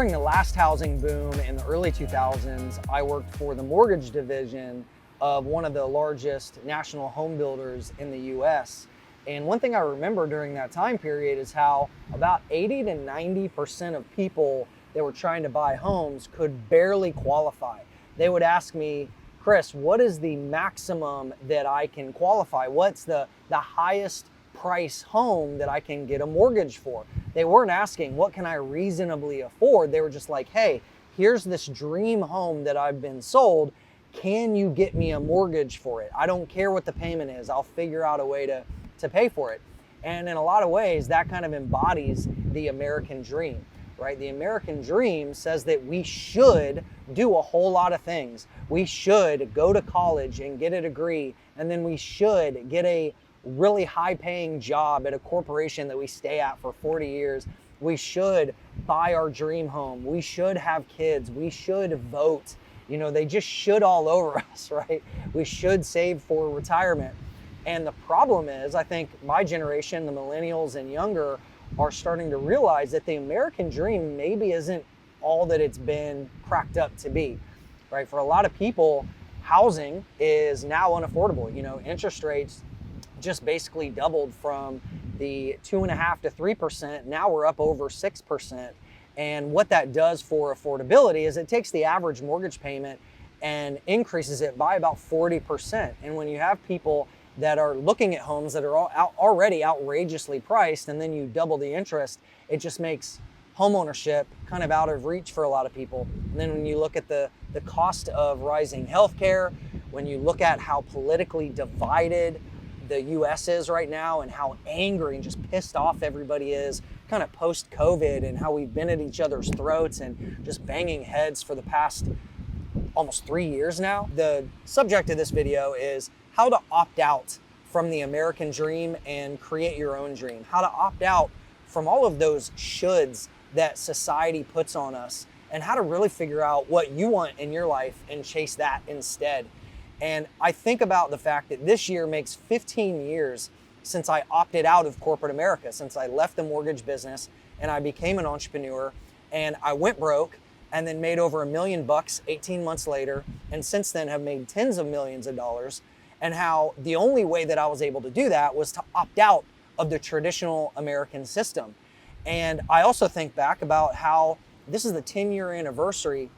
During the last housing boom in the early 2000s, I worked for the mortgage division of one of the largest national home builders in the US. And one thing I remember during that time period is how about 80 to 90% of people that were trying to buy homes could barely qualify. They would ask me, Chris, what is the maximum that I can qualify? What's the highest price home that I can get a mortgage for? They weren't asking, what can I reasonably afford? They were just like, hey, here's this dream home that I've been sold. Can you get me a mortgage for it? I don't care what the payment is. I'll figure out a way to pay for it. And in a lot of ways, that kind of embodies the American dream, right? The American dream says that we should do a whole lot of things. We should go to college and get a degree, and then we should get a really high-paying job at a corporation that we stay at for 40 years. We should buy our dream home. We should have kids. We should vote. You know, they just should all over us, right? We should save for retirement. And the problem is, I think my generation, the millennials and younger, are starting to realize that the American dream maybe isn't all that it's been cracked up to be, right? For a lot of people, housing is now unaffordable. You know, interest rates just basically doubled from the 2.5% to 3%. Now we're up over 6%. And what that does for affordability is it takes the average mortgage payment and increases it by about 40%. And when you have people that are looking at homes that are already outrageously priced, and then you double the interest, it just makes homeownership kind of out of reach for a lot of people. And then when you look at the cost of rising healthcare, when you look at how politically divided the US is right now and how angry and just pissed off everybody is kind of post-COVID, and how we've been at each other's throats and just banging heads for the past almost 3 years now. The subject of this video is how to opt out from the American dream and create your own dream. How to opt out from all of those shoulds that society puts on us, and how to really figure out what you want in your life and chase that instead. And I think about the fact that this year makes 15 years since I opted out of corporate America, since I left the mortgage business and I became an entrepreneur, and I went broke and then made over $1 million 18 months later, and since then have made tens of millions of dollars. And how the only way that I was able to do that was to opt out of the traditional American system. And I also think back about how this is the 10-year anniversary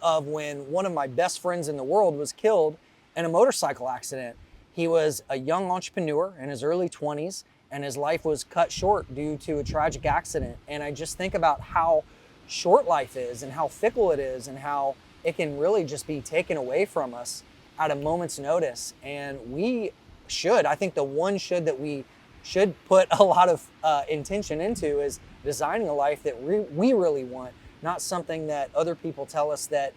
of when one of my best friends in the world was killed in a motorcycle accident. He was a young entrepreneur in his early 20s, and his life was cut short due to a tragic accident. And I just think about how short life is and how fickle it is, and how it can really just be taken away from us at a moment's notice. And we should, I think the one should that we should put a lot of intention into is designing a life that we really want, not something that other people tell us that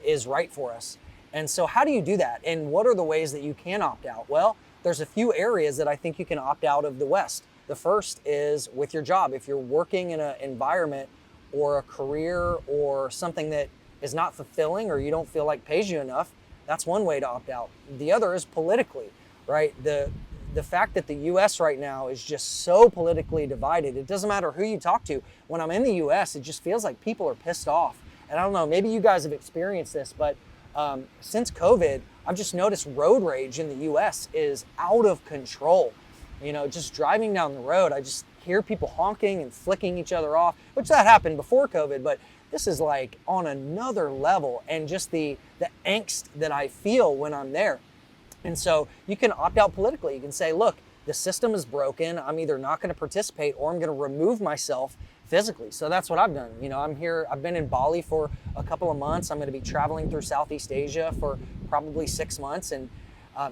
is right for us. And so how do you do that? And what are the ways that you can opt out? Well, there's a few areas that I think you can opt out of the West. The first is with your job. If you're working in an environment or a career or something that is not fulfilling, or you don't feel like pays you enough, that's one way to opt out. The other is politically, right? The fact that the US right now is just so politically divided. It doesn't matter who you talk to. When I'm in the US, it just feels like people are pissed off. And I don't know, maybe you guys have experienced this, but since COVID, I've just noticed road rage in the US is out of control. You know, just driving down the road, I just hear people honking and flicking each other off, which that happened before COVID, but this is like on another level, and just the angst that I feel when I'm there. And so you can opt out politically. You can say, look, the system is broken. I'm either not going to participate or I'm going to remove myself physically. So that's what I've done. You know, I'm here, I've been in Bali for a couple of months. I'm going to be traveling through Southeast Asia for probably 6 months, and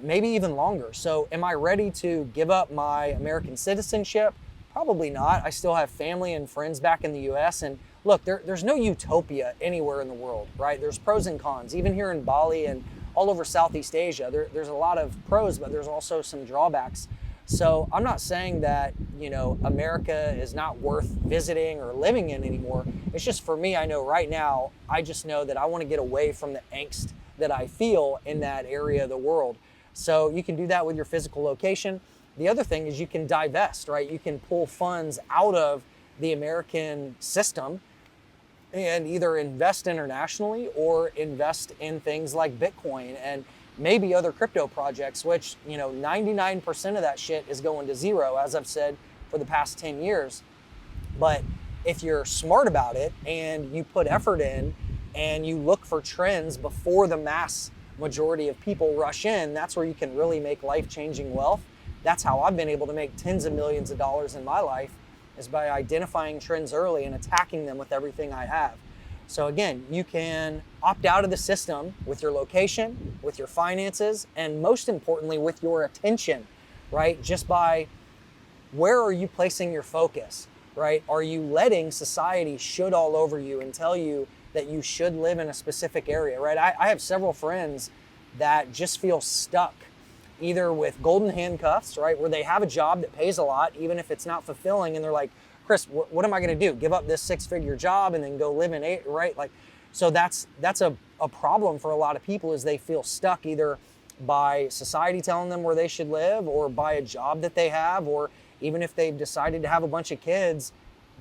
maybe even longer. So am I ready to give up my American citizenship? Probably not. I still have family and friends back in the US, and look, there's no utopia anywhere in the world, right? There's pros and cons. Even here in Bali and all over Southeast Asia, there's a lot of pros, but there's also some drawbacks. So I'm not saying that, you know, America is not worth visiting or living in anymore. It's just, for me, I know right now, I just know that I want to get away from the angst that I feel in that area of the world. So you can do that with your physical location. The other thing is you can divest, right? You can pull funds out of the American system and either invest internationally or invest in things like Bitcoin and maybe other crypto projects, which, 99% of that shit is going to zero, as I've said for the past 10 years. But if you're smart about it and you put effort in and you look for trends before the mass majority of people rush in, that's where you can really make life-changing wealth. That's how I've been able to make tens of millions of dollars in my life, is by identifying trends early and attacking them with everything I have. So again, you can opt out of the system with your location, with your finances, and most importantly, with your attention, right? Just by where are you placing your focus, right? Are you letting society should all over you and tell you that you should live in a specific area, right? I have several friends that just feel stuck either with golden handcuffs, right? Where they have a job that pays a lot, even if it's not fulfilling. And they're like, Chris, what am I going to do? Give up this 6-figure job and then go live in eight, right? Like, so that's a problem for a lot of people, is they feel stuck either by society telling them where they should live, or by a job that they have, or even if they've decided to have a bunch of kids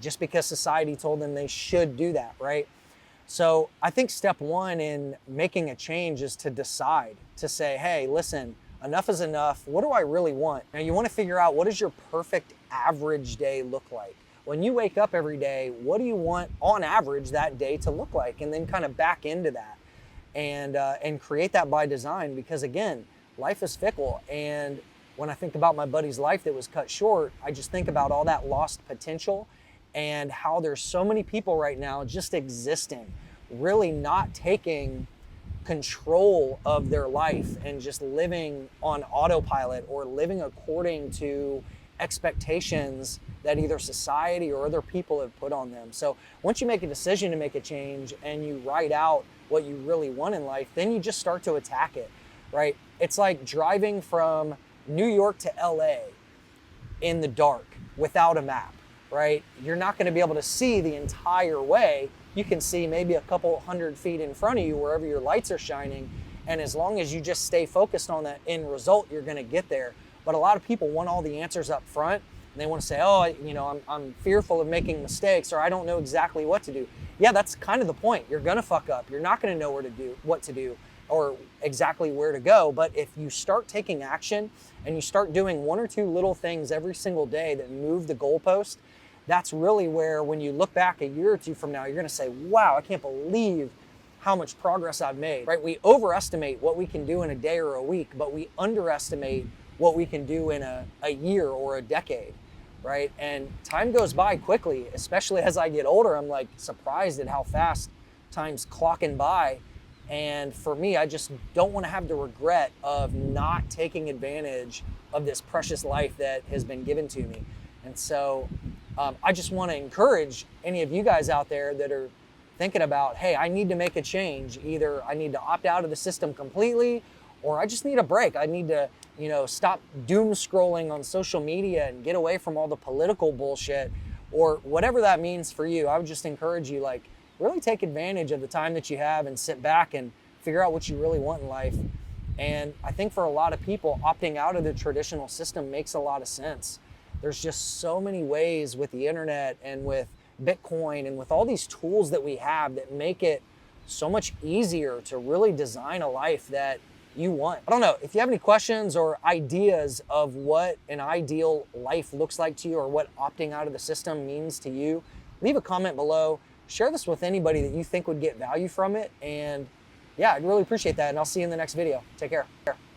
just because society told them they should do that, right? So I think step one in making a change is to decide, to say, hey, listen, enough is enough. What do I really want? Now you want to figure out, what does your perfect average day look like? When you wake up every day, what do you want on average that day to look like? And then kind of back into that and create that by design, because again, life is fickle. And when I think about my buddy's life that was cut short, I just think about all that lost potential and how there's so many people right now just existing, really not taking control of their life and just living on autopilot or living according to expectations that either society or other people have put on them. So once you make a decision to make a change and you write out what you really want in life, then you just start to attack it, right? It's like driving from New York to LA in the dark without a map, right? You're not going to be able to see the entire way. You can see maybe a couple 100 feet in front of you wherever your lights are shining. And as long as you just stay focused on that end result, you're going to get there. But a lot of people want all the answers up front. And they want to say, oh, I'm fearful of making mistakes, or I don't know exactly what to do. Yeah, that's kind of the point. You're going to fuck up. You're not going to know what to do or exactly where to go. But if you start taking action and you start doing one or two little things every single day that move the goalpost, that's really where, when you look back a year or two from now, you're going to say, wow, I can't believe how much progress I've made, right? We overestimate what we can do in a day or a week, but we underestimate what we can do in a year or a decade, right? And time goes by quickly, especially as I get older. I'm like surprised at how fast time's clocking by. And for me, I just don't want to have the regret of not taking advantage of this precious life that has been given to me. And so I just want to encourage any of you guys out there that are thinking about, hey, I need to make a change. Either I need to opt out of the system completely, or I just need a break. I need to, stop doom scrolling on social media and get away from all the political bullshit, or whatever that means for you. I would just encourage you, really take advantage of the time that you have and sit back and figure out what you really want in life. And I think for a lot of people, opting out of the traditional system makes a lot of sense. There's just so many ways with the internet and with Bitcoin and with all these tools that we have that make it so much easier to really design a life that you want. I don't know, if you have any questions or ideas of what an ideal life looks like to you, or what opting out of the system means to you, leave a comment below. Share this with anybody that you think would get value from it. And yeah, I'd really appreciate that. And I'll see you in the next video. Take care.